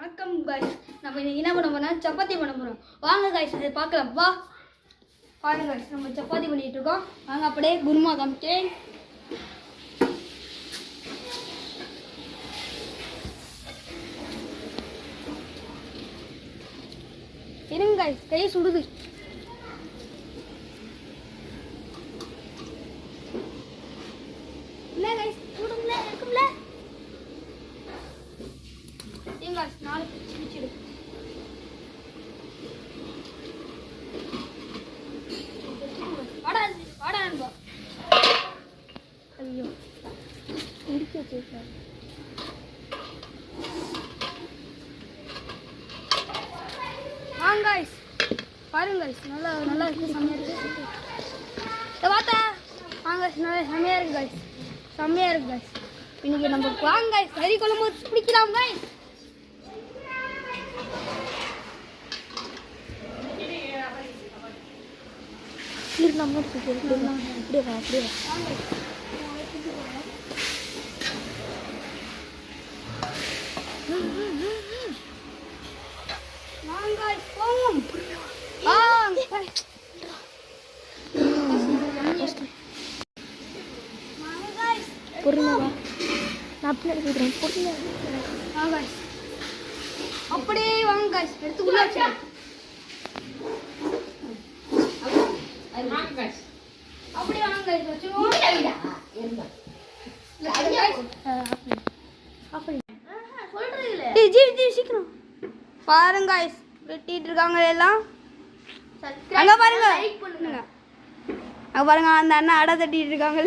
வணக்கம் गाइस நம்ம இன்னைக்கு என்ன பண்ண போறோம்னா சப்பாத்தி பண்ண போறோம் வாங்க गाइस அதை பார்க்கலாம் வா பாருங்க गाइस நம்ம சப்பாத்தி பண்ணிட்டு இருக்கோம் வாங்க அப்படியே குருமா காமிச்சேன் இருங்க गाइस கை சுடுது இல்ல गाइस சுடும்ல இருக்கும்ல guys, நாலு பிடிச்சிடு வாடா அன்பா ஐயோ இடிச்சு சார் வாங்க गाइस பாருங்க गाइस நல்லா இருக்கு செமையா இருக்கு வாடா வாங்க நல்லா செமையா இருக்கு गाइस செமையா இருக்கு गाइस இன்னைக்கு நம்ம வாங்க गाइस கறி குழம்பு பிடிக்கலாம் गाइस फिर नंबर से அப்படியே வா வாங்க गाइस போவோம் வாங்க गाइस பொறுமையா வா நான் அப்படியே எடுத்துறேன் பொறுமையா வாங்க गाइस அப்படியே வாங்க गाइस எடுத்து உள்ள வச்சு வாங்க गाइस அப்படி வாங்க गाइस வச்சுவோம் இல்லடா இருங்க அது गाइस அப்படி சொல்றீங்களே ஜி சீக்கிரம் பாருங்க गाइस வெட்டிட்டு இருக்காங்க எல்லாம் அங்க பாருங்க லைக் பண்ணுங்க அங்க பாருங்க அந்த அண்ணா அட தட்டிட்டு இருக்காங்க